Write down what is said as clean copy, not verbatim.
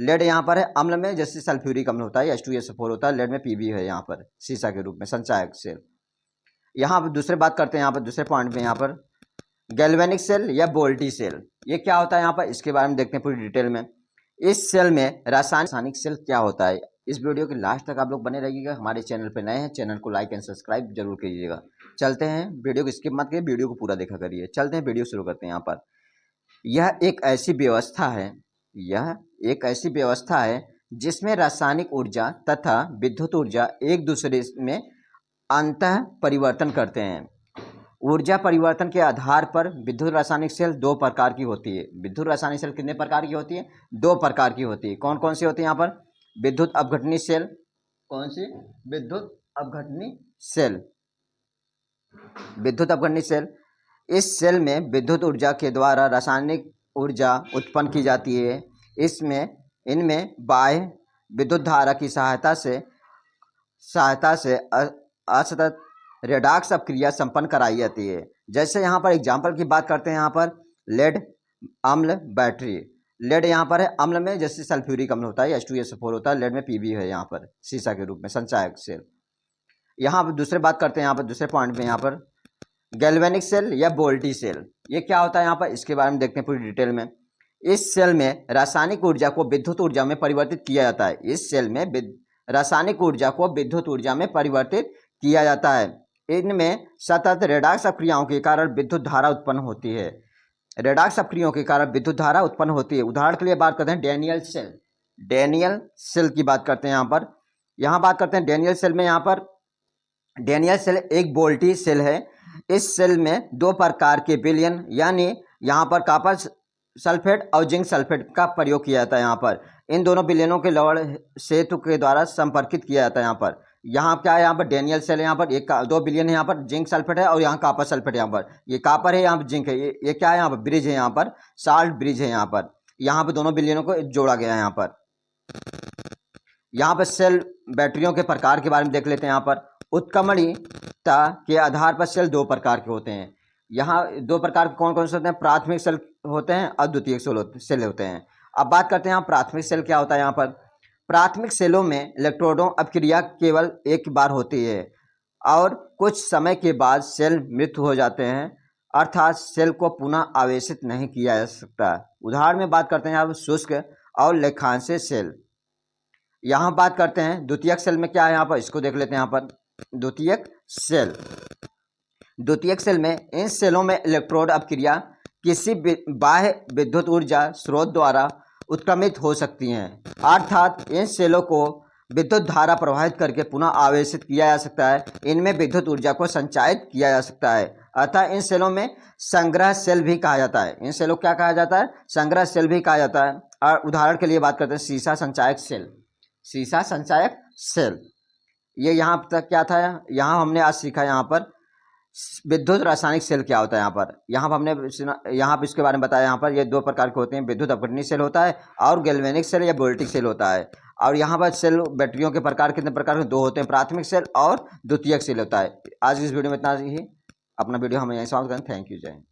Lead यहाँ पर है अम्ल में, जैसे सल्फ्यूरिक अम्ल होता है H2SO4 होता है, लेड में Pb है यहाँ पर सीसा के रूप में संचायक सेल। यहाँ पर दूसरे बात करते हैं, यहाँ पर दूसरे पॉइंट में यहाँ पर गैल्वेनिक सेल या बोल्टी सेल, ये क्या होता है यहाँ पर, इसके बारे में देखते हैं पूरी डिटेल में। इस सेल में रासायनिक सेल क्या होता है, इस वीडियो के लास्ट तक आप लोग बने रहिएगा। हमारे चैनल पर नए हैं, चैनल को लाइक एंड सब्सक्राइब जरूर कीजिएगा। चलते हैं, वीडियो को स्किप मत करिए, वीडियो को पूरा देखा करिए। चलते हैं, वीडियो शुरू करते हैं। यहाँ पर यह एक ऐसी व्यवस्था है जिसमें रासायनिक ऊर्जा तथा विद्युत ऊर्जा एक दूसरे में अंतः परिवर्तन करते हैं। ऊर्जा परिवर्तन के आधार पर विद्युत रासायनिक सेल दो प्रकार की होती है। विद्युत रासायनिक सेल कितने प्रकार की होती है? दो प्रकार की होती है। कौन कौन सी होती है यहाँ पर? विद्युत अपघटनी सेल। कौन सी? विद्युत अपघटनी सेल। विद्युत अपघटनी सेल, इस सेल में विद्युत ऊर्जा के द्वारा रासायनिक ऊर्जा उत्पन्न की जाती है। इनमें बाह्य विद्युत धारा की सहायता से असतत रेडॉक्स अपक्रिया संपन्न कराई जाती है। जैसे यहाँ पर एग्जाम्पल की बात करते हैं, यहाँ पर लेड अम्ल बैटरी। लेड यहाँ पर है अम्ल में, जैसे सल्फ्यूरिक अम्ल होता है H2SO4 होता है, लेड में Pb है यहाँ पर सीसा के रूप में संचायक सेल। यहाँ पर दूसरे बात करते हैं, यहाँ पर दूसरे पॉइंट में यहाँ पर गैल्वेनिक सेल या बोल्टी सेल, ये क्या होता है यहाँ पर, इसके बारे में देखते हैं पूरी डिटेल में। इस सेल में रासायनिक ऊर्जा को विद्युत ऊर्जा में परिवर्तित किया जाता है। इस सेल में रासायनिक ऊर्जा को विद्युत ऊर्जा में परिवर्तित किया जाता है। इनमें सतत रेडॉक्स अपक्रियाओं के कारण विद्युत धारा उत्पन्न होती है। रेडॉक्स अपक्रियाओं के कारण विद्युत धारा उत्पन्न होती है। उदाहरण के लिए बात करते हैं डैनियल सेल। डैनियल सेल की बात करते हैं यहाँ बात करते हैं डैनियल सेल में। यहाँ पर डैनियल सेल एक बोल्टी सेल है। इस सेल में दो प्रकार के विलयन यानी यहाँ पर कॉपर सल्फेट और जिंक सल्फेट का प्रयोग किया जाता है। यहाँ पर इन दोनों विलयनों के लवण सेतु के द्वारा संपर्कित किया जाता है। यहाँ क्या है, यहाँ पर डैनियल सेल है, यहाँ पर एक दो विलयन है, यहाँ पर जिंक सल्फेट है और यहाँ कॉपर सल्फेट है। यहाँ पर ये कॉपर है, यहाँ पर जिंक है, ये क्या है, यहाँ पर ब्रिज है, यहाँ पर साल्ट ब्रिज है। यहाँ पर दोनों विलयनों को जोड़ा गया है। यहाँ पर सेल बैटरियों के प्रकार के बारे में देख लेते हैं। यहाँ पर उत्क्रमणीयता के आधार पर सेल दो प्रकार के होते हैं। यहाँ दो प्रकार के कौन कौन से होते हैं? प्राथमिक सेल होते हैं और द्वितीयक सेल होते हैं। अब बात करते हैं यहाँ प्राथमिक सेल क्या होता है। यहाँ पर प्राथमिक सेलों में इलेक्ट्रोडों अपक्रिया केवल एक बार होती है और कुछ समय के बाद सेल मृत्यु हो जाते हैं, अर्थात सेल को पुनः आवेशित नहीं किया जा सकता। उदाहरण में बात करते हैं यहाँ शुष्क और लेखांश सेल। यहाँ बात करते हैं द्वितीयक सेल में क्या है, यहाँ पर इसको देख लेते हैं। यहाँ पर द्वितीयक सेल में इन सेलों में इलेक्ट्रोड अपक्रिया किसी बाह्य विद्युत ऊर्जा स्रोत द्वारा उत्क्रमित हो सकती हैं, अर्थात इन सेलों को विद्युत धारा प्रवाहित करके पुनः आवेशित किया जा सकता है। इनमें विद्युत ऊर्जा को संचारित किया जा सकता है, अतः इन सेलों में संग्रह सेल भी कहा जाता है। इन सेलों क्या कहा जाता है? संग्रह सेल भी कहा जाता है। और उदाहरण के लिए बात करते हैं सीसा संचायक सेल। ये यहाँ तक क्या था, यहाँ हमने आज सीखा यहाँ पर विद्युत रासायनिक सेल क्या होता है। यहाँ पर इसके बारे में बताया। यहाँ पर ये दो प्रकार के होते हैं, विद्युत अपघटनी सेल होता है और गैल्वेनिक सेल या वोल्टिक सेल होता है। और यहाँ पर सेल बैटरियों के प्रकार कितने प्रकार के? दो होते हैं, प्राथमिक सेल और द्वितीयक सेल होता है। आज इस वीडियो में इतना ही। अपना वीडियो हम यहीं समाप्त करें। थैंक यू, जय हिंद।